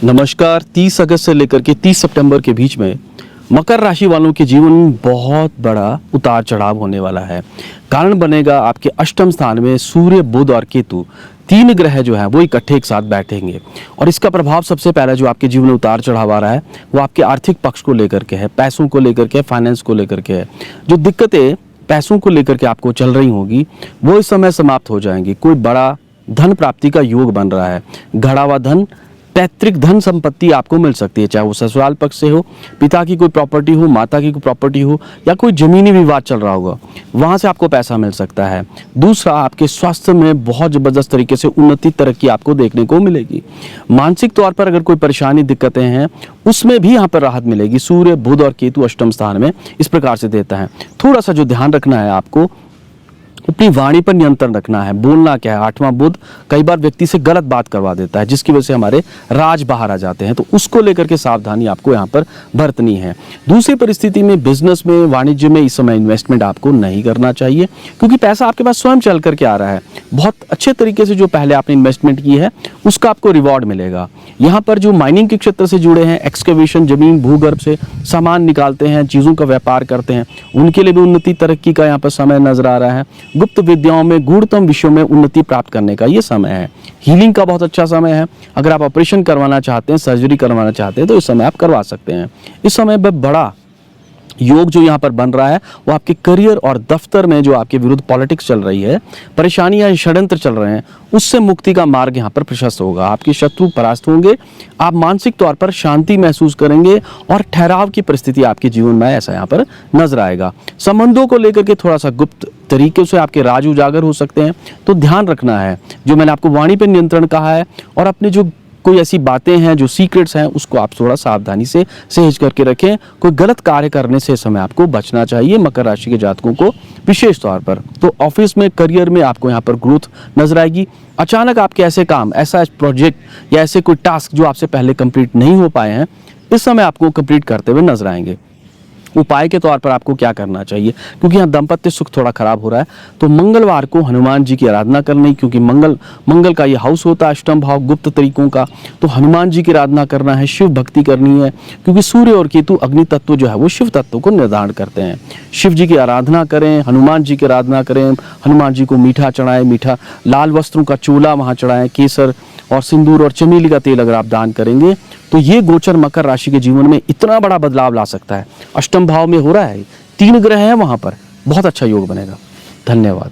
नमस्कार। 30 अगस्त से लेकर के 30 सितंबर के बीच में मकर राशि वालों के जीवन में बहुत बड़ा उतार चढ़ाव होने वाला है। कारण बनेगा आपके अष्टम स्थान में सूर्य, बुध और केतु, तीन ग्रह जो है वो इकट्ठे एक साथ बैठेंगे और इसका प्रभाव सबसे पहला जो आपके जीवन में उतार चढ़ाव आ रहा है वो आपके आर्थिक पक्ष को लेकर के है, पैसों को लेकर के, फाइनेंस को लेकर के है। जो दिक्कतें पैसों को लेकर के आपको चल रही होगी वो इस समय समाप्त हो जाएंगी। कोई बड़ा धन प्राप्ति का योग बन रहा है। गढ़ा हुआ धन, पैतृक धन संपत्ति आपको मिल सकती है, चाहे वो ससुराल पक्ष से हो, पिता की कोई प्रॉपर्टी हो, माता की कोई प्रॉपर्टी हो या कोई जमीनी विवाद चल रहा होगा, वहाँ से आपको पैसा मिल सकता है। दूसरा, आपके स्वास्थ्य में बहुत ज़बरदस्त तरीके से उन्नति, तरक्की आपको देखने को मिलेगी। मानसिक तौर पर अगर कोई परेशानी, दिक्कतें हैं, उसमें भी यहाँ पर राहत मिलेगी। सूर्य, बुध और केतु अष्टम स्थान में इस प्रकार से देता है। थोड़ा सा जो ध्यान रखना है आपको, अपनी वाणी पर नियंत्रण रखना है। बोलना क्या है, आठवां बुध कई बार व्यक्ति से गलत बात करवा देता है जिसकी वजह से हमारे राज बाहर आ जाते हैं, तो उसको लेकर के सावधानी आपको यहाँ पर बरतनी है। दूसरी परिस्थिति में बिजनेस में, वाणिज्य में इस समय इन्वेस्टमेंट आपको नहीं करना चाहिए क्योंकि पैसा आपके पास स्वयं चल करके आ रहा है। बहुत अच्छे तरीके से जो पहले आपने इन्वेस्टमेंट की है उसका आपको रिवॉर्ड मिलेगा। यहाँ पर जो माइनिंग के क्षेत्र से जुड़े हैं, एक्सकेवेशन, जमीन भूगर्भ से सामान निकालते हैं, चीज़ों का व्यापार करते हैं, उनके लिए भी उन्नति, तरक्की का यहाँ पर समय नजर आ रहा है। गुप्त विद्याओं में, गूढ़तम विषयों में उन्नति प्राप्त करने का ये समय है। हीलिंग का बहुत अच्छा समय है। अगर आप ऑपरेशन करवाना चाहते हैं, सर्जरी करवाना चाहते हैं तो इस समय आप करवा सकते हैं। इस समय बड़ा योग जो यहाँ पर बन रहा है वो आपके करियर और दफ्तर में जो आपके विरुद्ध पॉलिटिक्स चल रही है, परेशानियां, षड्यंत्र चल रहे हैं, उससे मुक्ति का मार्ग यहाँ पर प्रशस्त होगा। आपके शत्रु परास्त होंगे, आप मानसिक तौर पर शांति महसूस करेंगे और ठहराव की परिस्थिति आपके जीवन में ऐसा यहाँ पर नजर आएगा। संबंधों को लेकर के थोड़ा सा गुप्त तरीके से आपके राज उजागर हो सकते हैं, तो ध्यान रखना है। जो मैंने आपको वाणी पर नियंत्रण कहा है और अपने जो कोई ऐसी बातें हैं जो सीक्रेट्स हैं उसको आप थोड़ा सावधानी से सहेज करके रखें। कोई गलत कार्य करने से समय आपको बचना चाहिए मकर राशि के जातकों को विशेष तौर पर। तो ऑफिस में, करियर में आपको यहाँ पर ग्रोथ नजर आएगी। अचानक आपके ऐसे काम, ऐसा प्रोजेक्ट या ऐसे कोई टास्क जो आपसे पहले कंप्लीट नहीं हो पाए हैं, इस समय आपको कंप्लीट करते हुए नजर आएंगे। उपाय के तौर पर आपको क्या करना चाहिए, क्योंकि यहाँ दाम्पत्य सुख थोड़ा खराब हो रहा है, तो मंगलवार को हनुमान जी की आराधना करनी, क्योंकि मंगल का ये हाउस होता है अष्टम भाव, गुप्त तरीकों का। तो हनुमान जी की आराधना करना है, शिव भक्ति करनी है, क्योंकि सूर्य और केतु अग्नि तत्व जो है वो शिव तत्व को निर्धारण करते हैं। शिव जी की आराधना करें, हनुमान जी की आराधना करें, हनुमान जी को मीठा चढ़ाएं, मीठा लाल वस्त्रों का चोला वहाँ चढ़ाएं, केसर और सिंदूर और चमेली का तेल अगर आप दान करेंगे तो ये गोचर मकर राशि के जीवन में इतना बड़ा बदलाव ला सकता है। अष्टम भाव में हो रहा है, तीन ग्रह हैं वहां पर, बहुत अच्छा योग बनेगा। धन्यवाद।